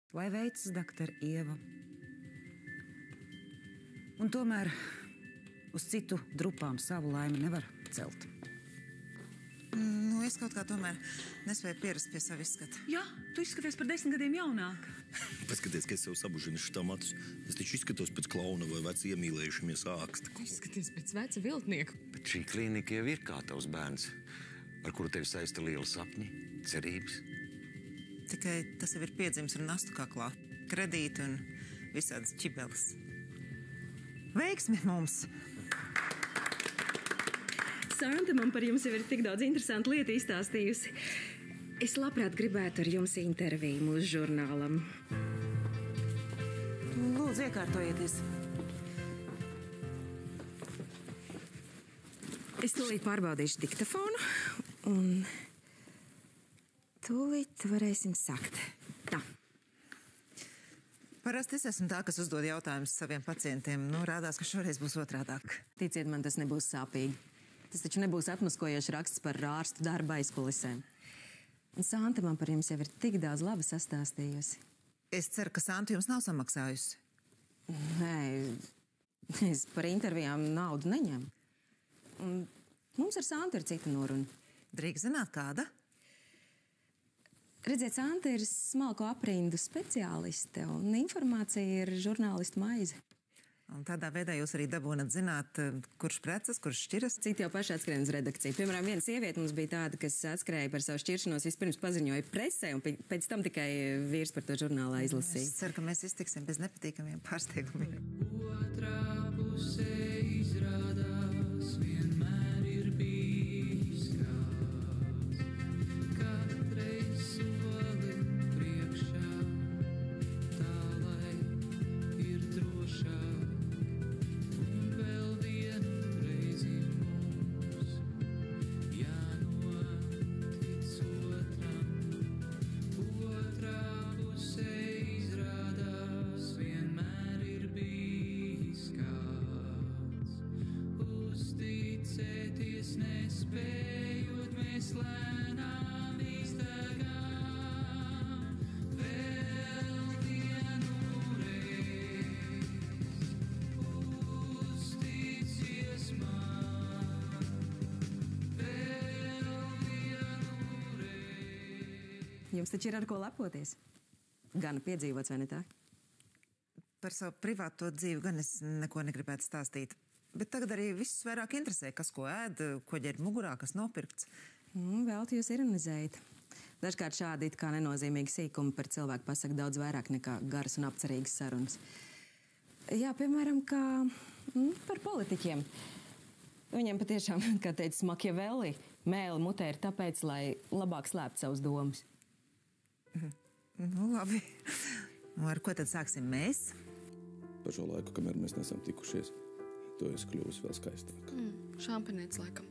Lai veicas, doktor Ieva. Un tomēr uz citu drupām savu laimi nevar celt. Nu, es kaut kā tomēr nespēju pierast pie savu izskatu. Jā, tu izskaties par 10 gadiem jaunāk. Paskaties, ka es sev sabužinu štamatus. Es taču izskatos pēc klauna vai veci iemīlējušamies āksta. Tu izskaties pēc veca viltnieka. Bet šī klīnika jau ir kā tavs bērns, ar kuru tevi saista liela sapņi, cerības. Tikai tas jau ir piedzimis ar nastu kaklā. Kredīti un visādas ķibeles. Veiksmi mums! Santa man par jums jau ir tik daudz interesantu lietu izstāstījusi. Es labprāt gribētu ar jums interviju mūsu žurnālam. Lūdzu, iekārtojieties. Es tūlīt pārbaudīšu diktafonu un tūlīt varēsim sākt. Tā. Parasti es esmu tā, kas uzdod jautājumus saviem pacientiem. Nu, rādās, ka šoreiz būs otrādāk. Ticiet man, tas nebūs sāpīgi. Tas taču nebūs atmaskojošs raksts par ārstu darba aizkulisēm. Un Santa man par jums jau ir tik daudz laba sastāstījusi. Es ceru, ka Santa jums nav samaksājusi. Nē, es par intervijām naudu neņemu. Un mums ar Santu ir cita noruna. Drīkst zināt, kāda? Redziet, Santa ir smalko aprindu speciāliste, un informācija ir žurnālistu maize. Un tādā veidā jūs arī dabūnat zināt, kurš precas, kurš šķiras. Citi jau paši atskrien uz redakciju. Piemēram, viena sieviete mums bija tāda, kas atskrēja par savu šķiršanos, vispirms paziņoja presē, un pēc tam tikai vīrs par to žurnālā izlasīja. Es ceru, ka mēs iztiksim bez nepatīkamiem pārsteigumiem. Otrā pusē izrādās vienmēr ir bijis kāds. Katreiz soli priekšā, tā lai ir drošāk. Nespējot mēs lēnām iztagām, vēl vienu reiz uzticies man, vēl vienu reiz. Jums taču ir ar ko lepoties. Gan piedzīvots, vai ne tā? Par savu privāto dzīvi gan es neko negribētu stāstīt. Bet tagad arī visus vairāk interesē, kas ko ēd, ko ģērb mugurā, kas nopirkts. Vēl jūs ironizējat. Dažkārt šādi it kā nenozīmīgi sīkumi par cilvēku pasaka daudz vairāk nekā garas un apcerīgas sarunas. Jā, piemēram, kā par politiķiem. Viņiem patiešām, kā teica Machiavelli, mēli mutē ir tāpēc, lai labāk slēpt savus domas. Nu, labi. Ar ko tad sāksim mēs? Par šo laiku, kamēr mēs nesam tikušies, to es kļūstu vēl skaistāk. Šampanīts laikam.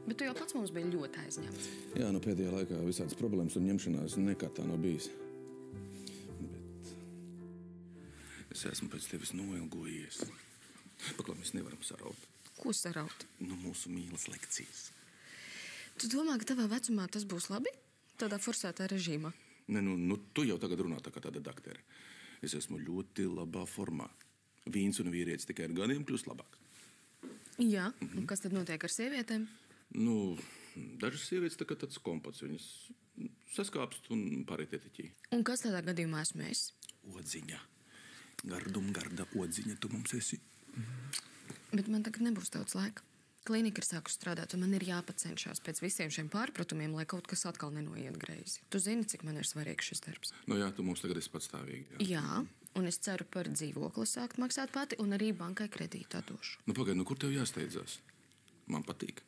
Bet tu jau pats mums bija ļoti aizņemts. Jā, nu pēdējā laikā visādas problēmas un ņemšanās nekā tā nav bijis. Bet es esmu pēc tevis noilgojies. Paklā, mēs nevaram saraut. Ko saraut? Nu, mūsu mīlas lekcijas. Tu domā, ka tavā vecumā tas būs labi? Tādā forsētā režīmā? Ne, nu tu jau tagad runā tā kā tāda daktere. Es esmu ļoti labā formā. Vīns un vīrietis tikai ar gadiem kļūst labāk. Jā, un kas tad notiek ar sievietēm? Nu, dažas sievietes tā kā tāds kompots. Viņas saskāpst un pārējie tie tiķī. Un kas tādā gadījumā esmu es? Odziņa. Garda odziņa tu mums esi. Bet man tagad nebūs daudz laika. Klīnika ir sākusi strādāt, un man ir jāpacenšās pēc visiem šiem pārpratumiem, lai kaut kas atkal nenoiet greizi. Tu zini, cik man ir svarīgs šis darbs. Nu jā, tu mums tagad esi patstāvīgi. Jā, un es ceru par dzīvokli sākt maksāt pati, un arī bankai kredītu atdošu. Nu pagaid, kur tev jāsteidzās? Man patīk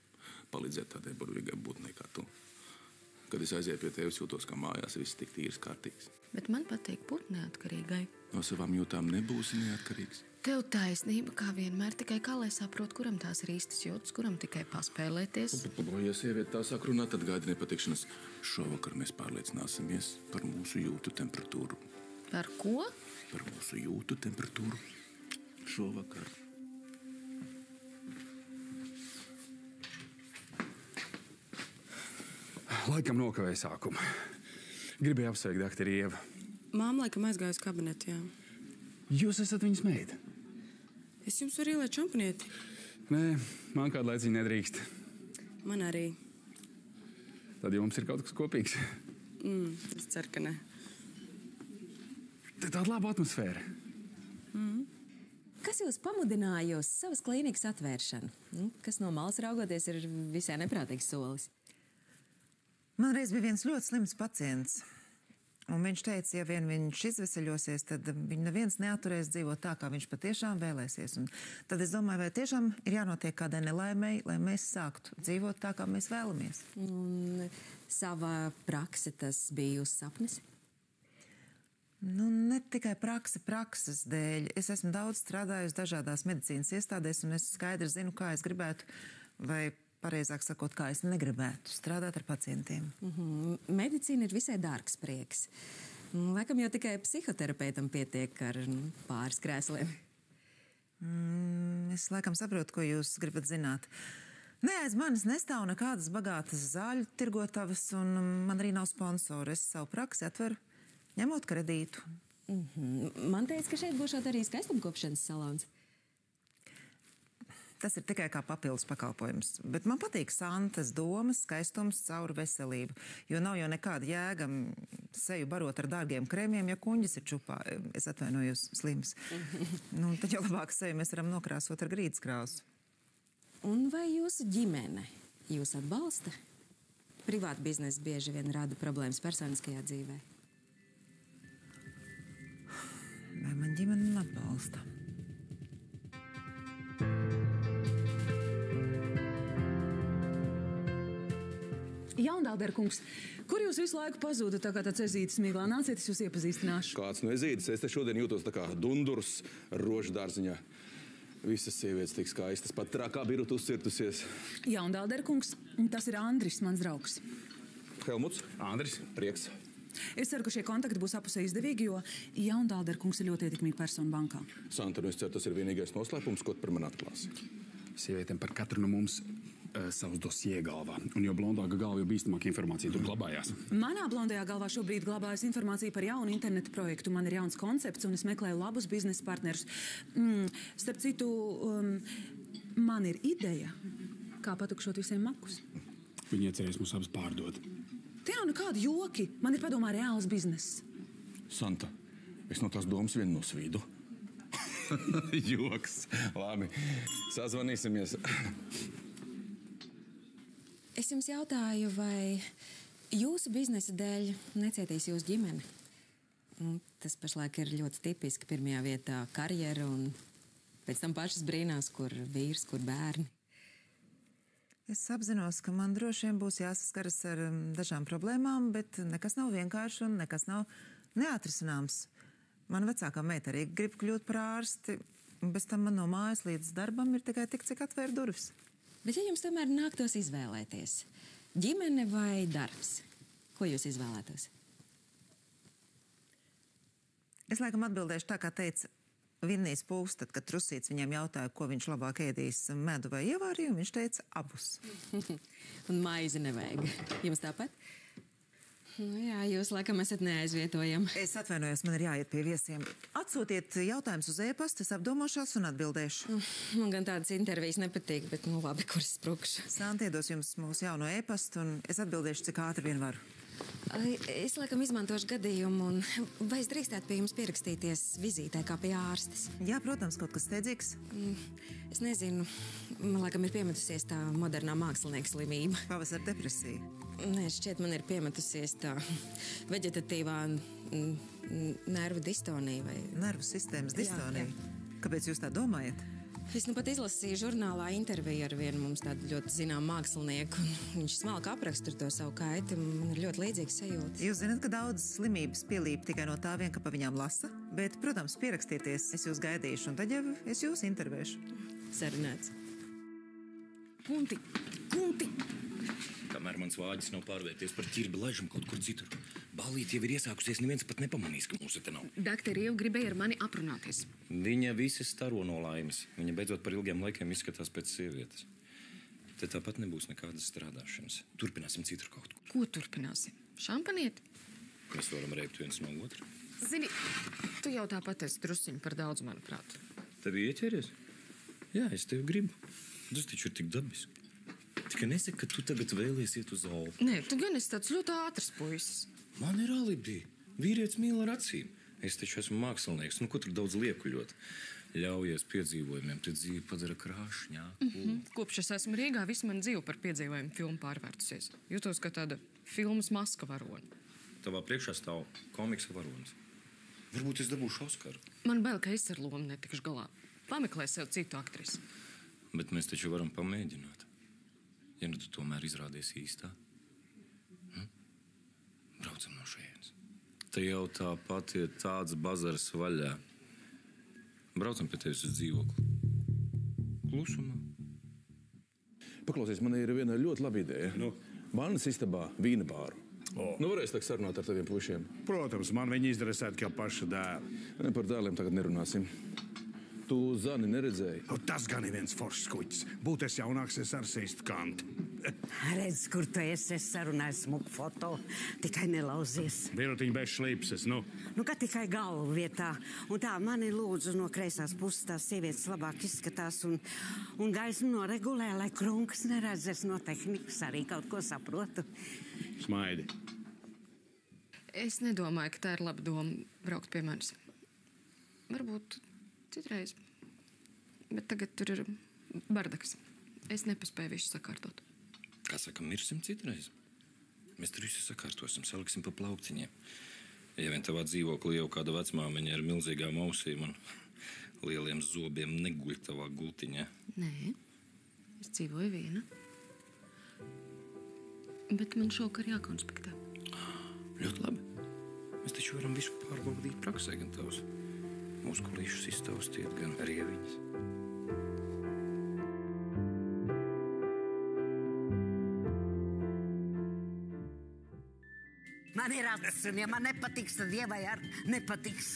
palīdzēt tādai burvīgai būtnei kā tu. Kad es aizēju pie tevis, jūtos kā mājās, viss tik tīrs, kārtīgs. Bet man patīk būt neatkarīgai. No savām jūtām nebūsi neatkarīgs. Tev taisnība, kā vienmēr, tikai kā lai saprot, kuram tās ir īstas jūtas, kuram tikai paspēlēties. Ja sieviete tā sāk runāt, tad gaida nepatikšanas. Šovakar mēs pārliecināsimies par mūsu jūtu temperatūru. Par ko? Par mūsu jūtu temperatūru. Šovakar. Laikam nokavēju sākumu. Gribēju apsveikt doktoru Ievu. Māma laikam aizgāja uz kabinetu, jā. Jūs esat viņas meita? Es jums varu ielēt šampanieti. Nē, man kādu laiciņu nedrīkst. Man arī. Tad jums ir kaut kas kopīgs. Es ceru, ka ne. Te tāda laba atmosfēra. Kas jūs pamudināja uz savas klīnikas atvēršanu? Kas no malas raugoties ir visai neprātīgs solis? Man reiz bija viens ļoti slims pacients. Un viņš teica, ja vien viņš izveseļosies, tad viņu neviens neatturēs dzīvot tā, kā viņš patiešām vēlēsies. Un tad es domāju, vai tiešām ir jānotiek kādai nelaimei, lai mēs sāktu dzīvot tā, kā mēs vēlamies. Un sava prakse tas bija jūsu sapnis? Nu, ne tikai prakses dēļ. Es esmu daudz strādājusi dažādās medicīnas iestādēs, un es skaidri zinu, kā es gribētu, vai pareizāk sakot, kā es negribētu strādāt ar pacientiem. Medicīna ir visai dārgs prieks. Laikam jau tikai psihoterapeitam pietiek ar pāris krēsliem. Es laikam saprotu, ko jūs gribat zināt. Nē, aiz manis nestāv nekādas bagātas zāļu tirgotavas, un man arī nav sponsori. Es savu praksi atveru, ņemot kredītu. Man teica, ka šeit būšot arī skaistumkopšanas salons. Tas ir tikai kā papildus pakalpojums. Bet man patīk santas domas, skaistums caur veselību. Jo nav jau nekāda jēga seju barot ar dārgiem krēmiem, ja kuņģis ir čupā. Es atvainojos slims. Nu, tad jau labāk seju mēs varam nokrāsot ar grīdas krāsu. Un vai jūsu ģimene jūs atbalsta? Privāta biznesa bieži vien rada problēmas personiskajā dzīvē. Vai man ģimene atbalsta? Jaundālderkungs, kur jūs visu laiku pazūdat tā kā tāds ezītis mīglā? Nāciet, es jūs iepazīstināšu. Kāds no ezītis? Es te šodien jūtos tā kā dundurs rožu dārziņā. Visas sievietes tik skaistas, pat trakā birut uzcirtusies. Jaundālderkungs, tas ir Andris, mans draugs. Helmuts, Andris, prieks. Es ceru, ka šie kontakti būs apusē izdevīgi, jo Jaundālderkungs ir ļoti ietekmīga persona bankā. Santa, es ceru, tas ir vienīgais noslēpums, ko tu par mani atklāsi. Sievietēm par katru no mums savus dosie galvā. Un jo blondāka galva, jo bīstamāka informācija tur glabājās. Manā blondajā galvā šobrīd glabājas informācija par jaunu internetu projektu. Man ir jauns koncepts, un es meklēju labus biznesa partnerus. Starp citu, man ir ideja, kā patukšot visiem makus. Viņi iecerēs mums abas pārdot. Tie nav nekādi joki. Man ir padomā reāls bizness. Santa, es no tās domas vienu nosvīdu. Joks. Labi, sazvanīsimies. Es jums jautāju, vai jūsu biznesa dēļ necietīs jūsu ģimene? Tas pašlaik ir ļoti tipiski. Pirmajā vietā karjera, un pēc tam pašas brīnās, kur vīrs, kur bērni. Es apzinos, ka man droši vien būs jāsaskaras ar dažām problēmām, bet nekas nav vienkārši un nekas nav neatrisināms. Man vecākā meita arī grib kļūt par ārsti, un bez tam man no mājas līdz darbam ir tikai tik, cik atvēr durvis. Bet ja jums tomēr nāktos izvēlēties, ģimene vai darbs, ko jūs izvēlētos? Es laikam atbildēšu tā, kā teica Vinnijs Pūks, tad, kad Trusīts viņam jautāja, ko viņš labāk ēdīs, medu vai ievārījumu, viņš teica abus. Un maizi nevajag. Jums tāpat? Nu jā, jūs laikam esat neaizvietojami. Es atvainojos, man ir jāiet pie viesiem. Atsūtiet jautājumus uz e-pastu, es apdomāšos un atbildēšu. Man gan tādas intervijas nepatīk, bet nu labi, kuras sprukšu. Santi iedos jums mūsu jauno e-pastu un es atbildēšu, cik ātri vien varu. Es laikam izmantošu gadījumu, un vai es drīkstētu pie jums pierakstīties vizītē kā pie ārstes? Jā, protams, kaut kas steidzīgs. Es nezinu, man laikam ir piemetusies tā modernā mākslinieka slimība. Pavasara depresija. Nē, šķiet man ir piemetusies tā veģetatīvā nervu distonija vai... Nervu sistēmas distonija? Jā. Kāpēc jūs tā domājat? Es nu pat izlasīju žurnālā interviju ar vienu mums tādu ļoti zinām mākslinieku, un viņš smalki apraksta to savu kaiti, un man ir ļoti līdzīgs sajūtas. Jūs zināt, ka daudzas slimības pielīp tikai no tā vien, ka pa viņām lasa, bet, protams, pierakstieties, es jūs gaidīšu, un tad jau es jūs intervēšu. Sarunāts. Kunti! Kamēr mans vāģis nav pārvērties par ķirbi, laižam kaut kur citur. Ballīte jau ir iesākusies, neviens pat nepamanīs, ka mūsu te nav. Daktari jau gribēja ar mani aprunāties. Viņa visi staro no laimes. Viņa beidzot par ilgiem laikiem izskatās pēc sievietes. Te tāpat nebūs nekādas strādāšanas. Turpināsim citur kaut ko. Ko turpināsim? Šampanieti? Mēs varam reibt viens no otra. Zini, tu jau tāpat esi drusciņi par daudz, manuprāt. Tev ieķeries? Jā, es tevi gribu. Tas taču ir tik dabiski. Tikai nesaki, ka tu tagad vēlies iet uz zāli. Nē, tu gan esi tāds ļoti ātrs puisis. Man ir alibi. Vīrietis mīl ar acīm. Es taču esmu mākslinieks. Nu, ko tur daudz liekuļot? Ļaujies piedzīvojumiem, te dzīve padara krāšņāku. Kopš es esmu Rīgā, visu man dzīve par piedzīvojumu filmu pārvērtusies. Jūtos kā tāda filmas maska varona. Tavā priekšā stāv komiksa varonis. Varbūt es dabūšu Oskaru. Man bail, ka es ar lomu netikšu galā. Pameklē sev citu aktrisi. Bet mēs taču varam pamēģināt. Ja nu tu tomēr izrādies īstā. Braucam no šejienes. Te jau tāpat ir tāds bazars vaļā. Braucam pie tevis uz dzīvokli. Klusumā. Paklausies, man ir viena ļoti laba ideja. Nu? Vannas istabā vīna bāru. Nu, varēs tā sarunāt ar taviem puišiem. Protams, man viņi interesētu kā paša dēli. Par dēliem tagad nerunāsim. Tu Zani neredzēji? Tas gan ir viens foršs kuķis. Būt es jaunāks, es ar sīstu kantu. Redz, kur tu esi sarunājis smuku foto. Tikai nelauzies. Birutiņa bez šlīpses, nu. Nu, ka tikai galvu vietā. Un tā mani lūdzu no kreisās puses tās sievietes labāk izskatās un gaismu noregulē, lai krunkas neredz. Es no tehnikas arī kaut ko saprotu. Smaidi. Es nedomāju, ka tā ir laba doma braukt pie manis. Varbūt citreiz. Bet tagad tur ir bardaks. Es nepaspēju visu sakārtot. Kā saka, mirsim citreiz. Mēs tur visu sakārtosim, saliksim pa plaukciņiem. Ja vien tavā dzīvoklī jau kāda vecmāmiņa ar milzīgām ausīm un lieliem zobiem neguļ tavā gultiņā. Nē, es dzīvoju viena. Bet man šovakar jākonspektē. Ļoti labi. Mēs taču varam visu pārbaudīt praksē, gan tavus muskulīšus iztaustīt, gan rieviņas. Man ir acis, un ja man nepatiks, tad Ievai ar nepatiks.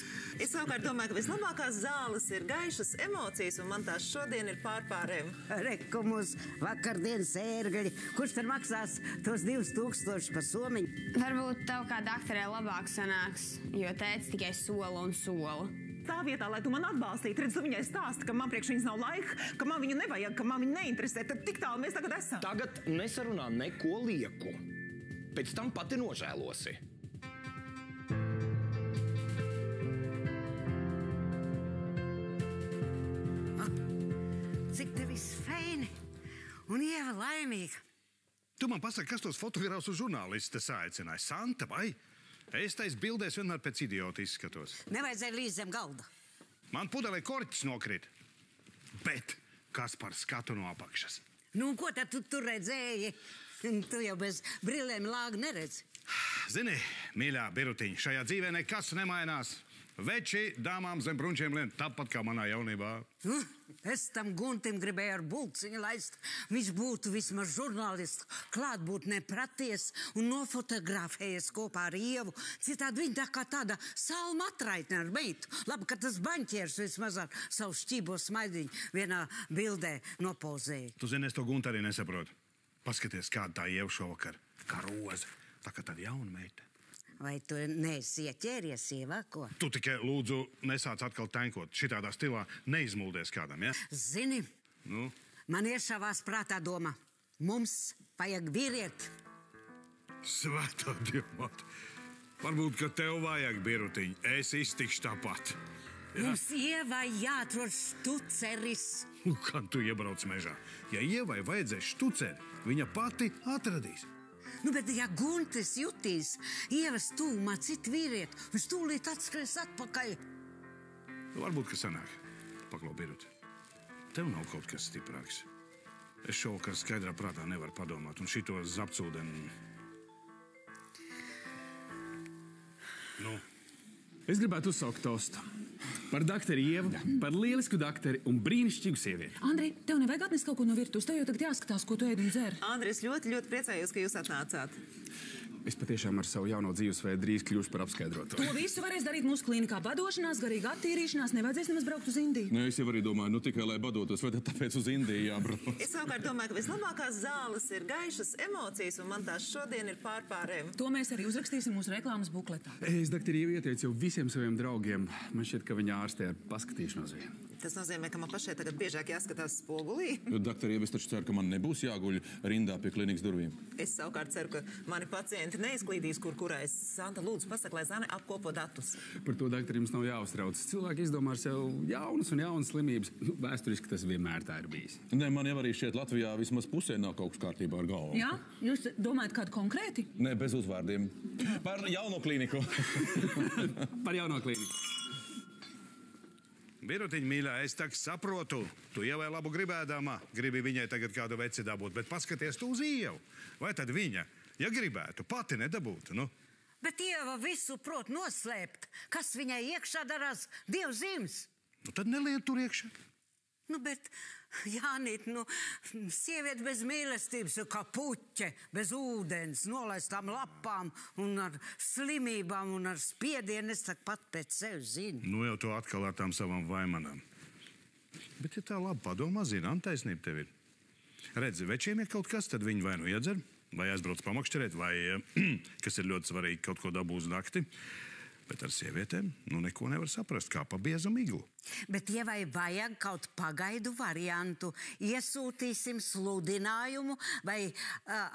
Es savukārt domāju, ka vislabākās zāles ir gaišas emocijas, un man tās šodien ir pārpārēm. Reku mūs vakardienas ērgļi. Kurš tad maksās tos 2000 par somiņu? Varbūt tev kā daktarē labāk sanāks, jo tēts tikai sola un sola. Tā vietā, lai tu man atbalstītu, redz, tu viņai stāsti, ka man priekš viņas nav laika, ka man viņu nevajag, ka man viņu neinteresē, tad tik tālu mēs tagad esam. Tagad nesarunā neko lieku. Pēc tam pati nožēlosi. Cik te viss feini un Ieva laimīga. Tu man pasaki, kas tos fotogrāfus uz žurnālistu saicināja? Santa vai? Es tais bildēs vienmēr pēc idiota izskatos. Nevajadzēja līdz zem galda. Man pudelē korķis nokrit. Bet kas par skatu no apakšas? Nu, ko tad tu tur redzēji? Tu jau bez brillēm lāgu neredzi. Zini, mīļā Birutiņa, šajā dzīvē nekas nemainās. Veči dāmām zem brunčiem lien tāpat kā manā jaunībā. Es tam Guntim gribēju ar bulciņu laist. Viņš būtu vismaz žurnālists, klātbūtnē praties un nofotografējies kopā ar Ievu. Citādi viņa tā kā tāda salma atraitne ar meitu. Labi, ka tas baņķieris vismaz ar savu šķībo smaidiņu vienā bildē nopozēja. Tu zini, es to Guntu arī nesaprotu. Paskaties, kāda tā Ieva šovakar. Kā roza. Tā kā tāda jauna meita. Vai tu neesi ieķēries, Ievā, ko? Tu tikai lūdzu nesāc atkal tankot. Šitādā stilā neizmuldies kādam, ja? Zini, Nu? man iešavās prātā doma. Mums vajag vīrieti. Svētā dievmāt. Varbūt, ka tev vajag, Birutiņ. Es iztikšu tāpat. Ja? Mums Ievai jāatrod štuceris. Kad tu iebrauc mežā? Ja Ievai vajadzēs štuceri, viņa pati atradīs. Nu, bet ja Guntis jutīs Ievas tūmā citu vīrieti, viņš tūlīt atskries atpakaļ. Varbūt, ka sanāk. Paklau, Biruti. Tev nav kaut kas stiprāks. Es šovakar skaidrā prātā nevaru padomāt, un šito zapcūdeni... Nu? Es gribētu uzsaukt tostu. Par dakteri Ievu, par lielisku dakteri un brīnišķīgu sievieti. Andri, tev nevajag atnest kaut ko no virtuves. Tev jau tagad jāskatās, ko tu ēd un dzer. Andri, es ļoti, ļoti priecājos, ka jūs atnācāt. Es patiešām ar savu jauno dzīvesveidu drīz kļūšu par apskaidrotāju. To visu varēs darīt mūsu klīnikā. Badošanās, garīga attīrīšanās, nevajadzēs nemaz braukt uz Indiju. Nu, es jau arī domāju, tikai lai badotos, vai tad tāpēc uz Indiju jābrauc? Es savukārt domāju, ka vislabākās zāles ir gaišas emocijas, un man tās šodien ir pārpārējiem. To mēs arī uzrakstīsim mūsu reklāmas bukletā. Es, doktori, jau ieteicu jau visiem saviem draugiem. Man šķiet, ka viņa ārstē ar paskatīšanos vien. Tas nozīmē, ka man pašai tagad biežāk jāskatās spogulī. Doktori, es taču ceru, ka man nebūs jāguļ rindā pie klinikas durvīm. Es savukārt ceru, ka mani pacienti neizklīdīs, kurai Santa lūdzu pasaka, lai Zane apkopo datus. Par to, doktori, jums nav jāuztrauc. Cilvēki izdomā ar sev jaunas slimības. Vēsturiski tas vienmēr tā ir bijis. Nē, man jau arī šķiet Latvijā vismaz pusē nav kaut kas kārtībā ar galvu. Jā? Jūs domājat kādu konkrēti? Nē, bez uzvārdiem. Par jauno kliniku. Par jauno kliniku. Birutiņ, mīļā, es tak saprotu, tu jau vai labu gribēdama, gribi viņai tagad kādu veci dabūt, bet paskaties tu uz Ievu. Vai tad viņa, ja gribētu, pati nedabūtu, nu? Bet Ieva visu prot noslēpt. Kas viņai iekšā darās? Dievs zīmes. Nu tad neliet tur iekšā. Nu, bet, Jānīt, sieviete bez mīlestības ir kā puķe, bez ūdens, nolaistām lapām un ar slimībām un ar spiedienu, es tak pat pēc sevi zinu. Nu jau to atkal ar tām savām vaimanām. Bet, ja tā labi padomā, zinām, taisnība tev ir. Redzi, večiem ir kaut kas, tad viņi vai nu iedzer, vai aizbrauc pamakšķerēt, vai, kas ir ļoti svarīgi, kaut ko dabū uz nakti. Bet ar sievietēm neko nevar saprast, kā pa biezu miglu. Bet, ja vajag kaut pagaidu variantu, iesūtīsim sludinājumu vai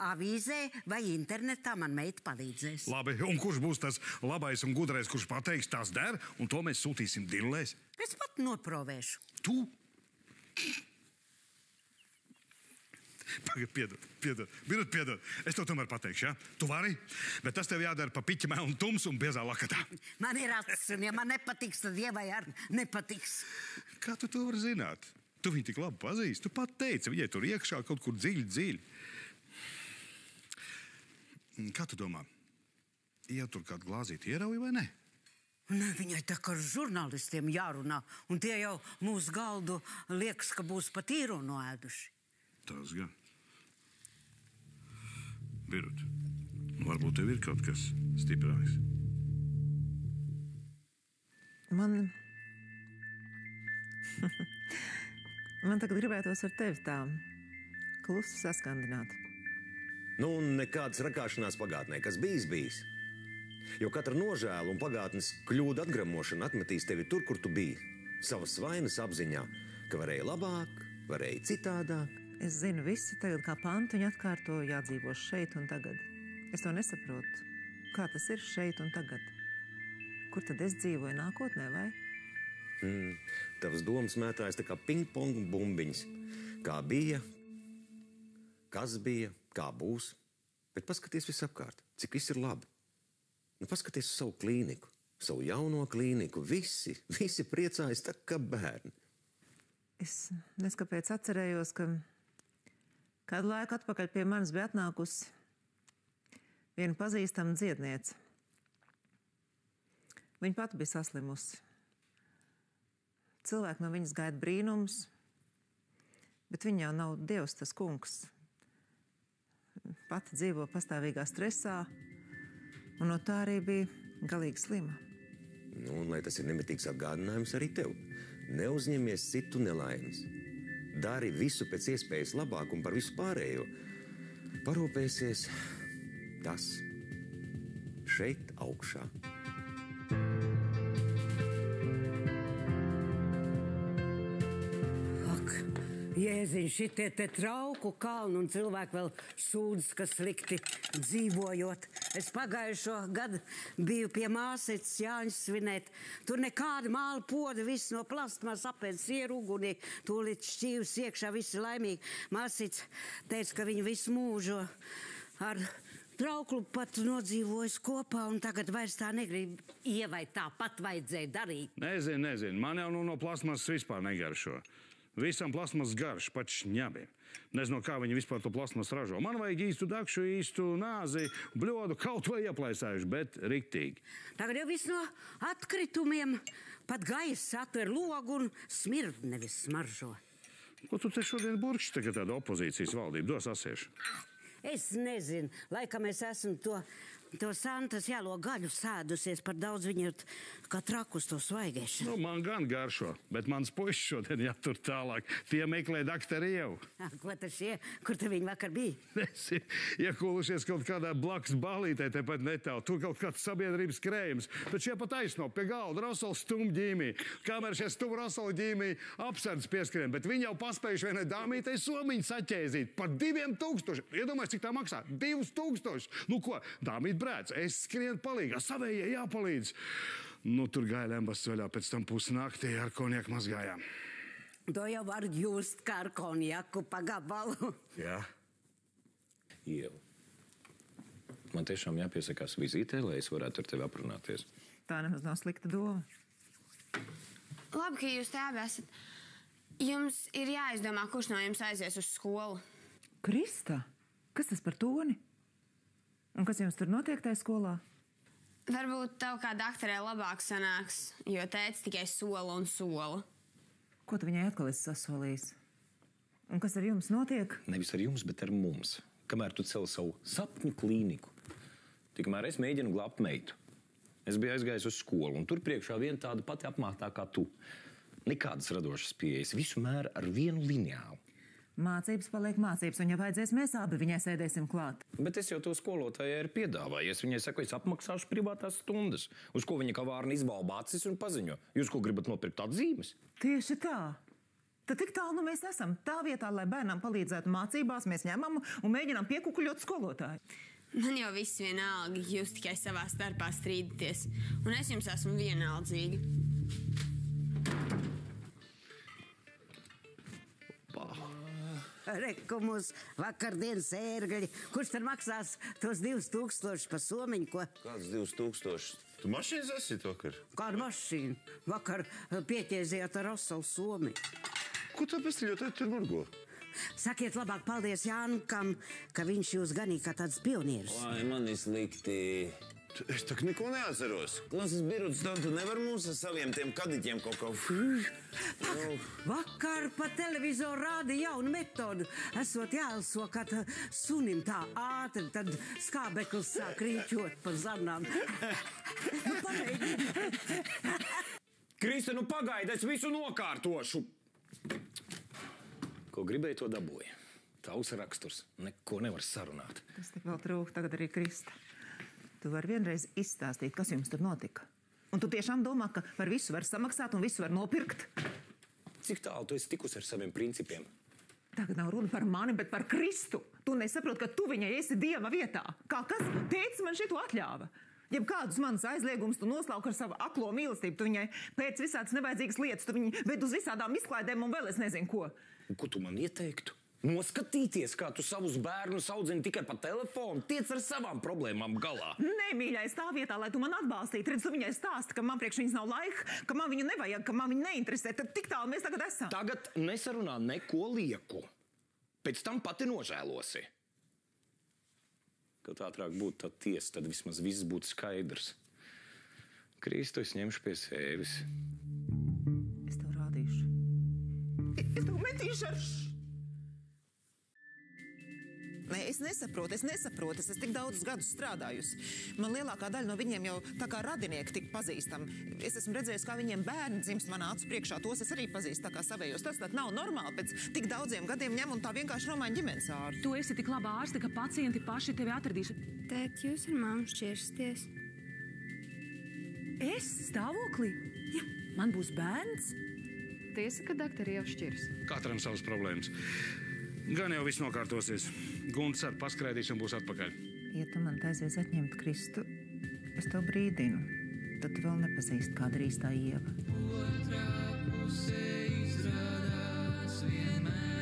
avīzē vai internetā, man meita palīdzēs. Labi, un kurš būs tas labais un gudrais, kurš pateiks, tās der, un to mēs sūtīsim dillēs? Es pat noprovēšu. Tu? Piedod. Birut, piedod. Es to tomēr pateikšu, ja? Tu vari, bet tas tev jādara pa piķi melnu tumsu un biezā lakatā. Man ir acis, un ja man nepatiks, tad Ievai arī nepatiks. Kā tu to vari zināt? Tu viņu tik labi pazīsti. Tu pat teici, viņai tur iekšā kaut kur dziļi. Kā tu domā? Ja tur kādu glāzīti ierauj vai ne? Ne, viņai tā kā ar žurnālistiem jārunā, un tie jau mūsu galdu liekas, ka būs pat īro noēduši. Tas gan. Birut, varbūt tev ir kaut kas stiprāks. Man tagad gribētos ar tevi tā klusi saskandināt. Nu, nekādas rakāšanās pagātnē, kas bijis. Jo katra nožēla un pagātnes kļūda atgramošana atmetīs tevi tur, kur tu biji. Savas vainas apziņā, ka varēja labāk, varēja citādāk. Es zinu, visi tagad kā pantuņi atkārto jādzīvo šeit un tagad. Es to nesaprotu. Kā tas ir šeit un tagad? Kur tad es dzīvoju nākotnē, vai? Tavas domas mētājas tā kā ping-pong bumbiņas. Kā bija, kas bija, kā būs. Bet paskaties visapkārt, cik viss ir labi. Nu, paskaties uz savu klīniku, savu jauno klīniku. Visi priecājas tā kā bērni. Es neskapēc atcerējos, ka kādu laiku atpakaļ pie manis bija atnākusi viena pazīstama dziedniece. Viņa pati bija saslimusi. Cilvēki no viņas gaida brīnums, bet viņa jau nav Dievs, tas kungs. Pati dzīvo pastāvīgā stresā, un no tā arī bija galīgi slima. Nu, un lai tas ir nemitīgs atgādinājums arī tev. Neuzņemies citu nelaimes. Dari visu pēc iespējas labāk un par visu pārējo. Parūpēsies tas šeit augšā. Jēziņ, šitie te trauku kalni un cilvēki vēl sūdzas, ka slikti dzīvojot. Es pagājušo gadu biju pie māsītes Jāņas svinēt. Tur nekāda māla poda, viss no plastmas apēdis ierugunī, tūlīt šķīvs iekšā, visi laimīgi. Māsītes teica, ka viņa visu mūžu ar trauklu pat nodzīvojas kopā un tagad vairs tā negrib. Ievai tāpat vajadzēja darīt. Nezinu. Man jau no plastmasas vispār negaršo. Visam plasmas garš, pat šņabiem. Nezinu, kā viņi vispār to plasmas ražo. Man vajag īstu dakšu, īstu nāzi, bļodu, kaut vai ieplaisājuši, bet riktīgi. Tagad jau viss no atkritumiem, pat gaisa atver logu un smird, nevis smaržo. Ko tu te šodien burkšķi, tagad tāda opozīcijas valdība dos asiešu? Es nezinu, laikam es esmu to To Santas jālo gaļu sēdusies par daudz, viņa ir kā trakus to svaigēšanu. Nu, man gan garšo, bet mans puisis šodien jātur tālāk. Tie meklē dakteru Ievu. Ko tas šie? Kur te viņi vakar bija? Esi iekūlušies kaut kādā blakus balītē, tepat netālu. Tur kaut kāds sabiedrības krējums. Bet šie pat aizsno pie galda Rosola stum ģīmī. Kamēr šie stum Rosola ģīmī apsardz pieskrien, bet viņi jau paspējuši vienai dāmītei somiņu saķēzīt par 2000. Iedomājies, cik tā maksā? 2000. Nu ko, dāmīt brēc, es skrienu palīgā, savējie jāpalīdz. Nu, tur gāja lembas vaļā, pēc tam pusnaktī ar konjaku mazgājām. To jau var just kā ar konjaku pa gabalu. Jā. Ieva, man tiešām jāpiesakās vizītē, lai es varētu ar tevi aprunāties. Tā nemaz nav slikta doma. Labi, ka jūs te abi esat. Jums ir jāizdomā, kurš no jums aizies uz skolu. Krista, kas tas par Toni? Un kas jums tur notiek tajā skolā? Varbūt tev kā dakterē labāk sanāks, jo tētis tikai sola un sola. Ko tu viņai atkal esi sasolījis? Un kas ar jums notiek? Nevis ar jums, bet ar mums. Kamēr tu celi savu sapņu klīniku, tikmēr es mēģinu glābt meitu. Es biju aizgājis uz skolu, un tur priekšā viena tāda pati apmāktā kā tu. Nekādas radošas pieejas, visu mēra ar vienu lineālu. Mācības paliek mācības, un ja vajadzēs, mēs abi viņai sēdēsim klāt. Bet es jau to skolotājai ir piedāvājies. Viņai saku, es apmaksāšu privātās stundas, uz ko viņa kā vārna izbalba acis un paziņo. Jūs ko gribat nopirkt atzīmes? Tieši tā. Tad tik tālu nu mēs esam. Tā vietā, lai bērnam palīdzētu mācībās, mēs ņemam un mēģinām piekukuļot skolotāju. Man jau viss vienalga, jūs tikai savā starpā strīdaties. Un es jums esmu vienaldzīga. Reku mūs vakardienas ērgaļi. Kurš tad maksās tos 2000 par somiņu, ko? Kāds 2000? Tu mašīnas esi vakar? Kādu mašīnu? Vakar pieķēzījāt ar Rosola somi. Ko tāpēc ļoti tur murgo? Sakiet labāk paldies Jānukam, ka viņš jūs ganīja kā tāds pionieris. Lai man ir slikti. Es tak neko neatceros. Klausies, Biruts, tu nevar mums ar saviem tiem kadiķiem kaut kā... Vakar pa televizoru rāda jaunu metodu. Esot jāelso, kad sunim tā ātri, tad skābeklis sāk rīķot pa zarnām. Nu, pareidi. Krista, nu pagaidi, es visu nokārtošu. Ko gribēju, to dabūju. Tavs raksturs. Neko nevar sarunāt. Tas tik vēl trūk, tagad arī Krista. Tu vari vienreiz izstāstīt, kas jums tur notika. Un tu tiešām domā, ka par visu var samaksāt un visu var nopirkt? Cik tālu tu esi tikusi ar saviem principiem? Tagad nav runa par mani, bet par Kristu. Tu nesaproti, ka tu viņai esi Dieva vietā. Kā kas? Tētis man šito atļāva. Jeb kādus manus aizliegumus tu noslauki ar savu aklo mīlestību. Tu viņai pēc visādas nevajadzīgas lietas, tu viņu ved uz visādām izklaidēm un vēl es nezinu ko. Ko tu man ieteiktu? Noskatīties, kā tu savus bērnus audzini tikai pa telefonu, tiec ar savām problēmām galā. Nē, mīļais, tā vietā, lai tu man atbalstītu. Redz, tu viņai stāsti, ka man priekš viņas nav laika, ka man viņu nevajag, ka man viņa neinteresē. Tad tik tālu mēs tagad esam. Tagad nesarunā neko lieku. Pēc tam pati nožēlosi. Kad ātrāk būtu tā tiesa, tad vismaz viss būtu skaidrs. Kristu es ņemšu pie sevis. Es tev rādīšu. Es tev metīšu ar Nē, es nesaprotu. Es esmu tik daudzus gadus strādājusi. Man lielākā daļa no viņiem jau tā kā radinieki tik pazīstami. Es esmu redzējis, kā viņiem bērni dzimst manā acu priekšā. Tos es arī pazīstu tā kā savējos. Tas tad nav normāli pēc tik daudziem gadiem ņem un tā vienkārši romāņu ģimenes ārstu. Tu esi tik laba ārste, ka pacienti paši tevi atradīs. Tēt, jūs ar mammu šķirsties? Es stāvoklī? Ja man būs bērns? Tiesa, ka daktari jau šķirs. Katram savas problēmas. Gan jau viss nokārtosies. Gunts ar paskraidīs un būs atpakaļ. Ja tu man taizies atņemt Kristu, es tev brīdinu. Tad tu vēl nepazīsti, kāda ir īstā Ieva. Otrā pusē izrādās vienmēr.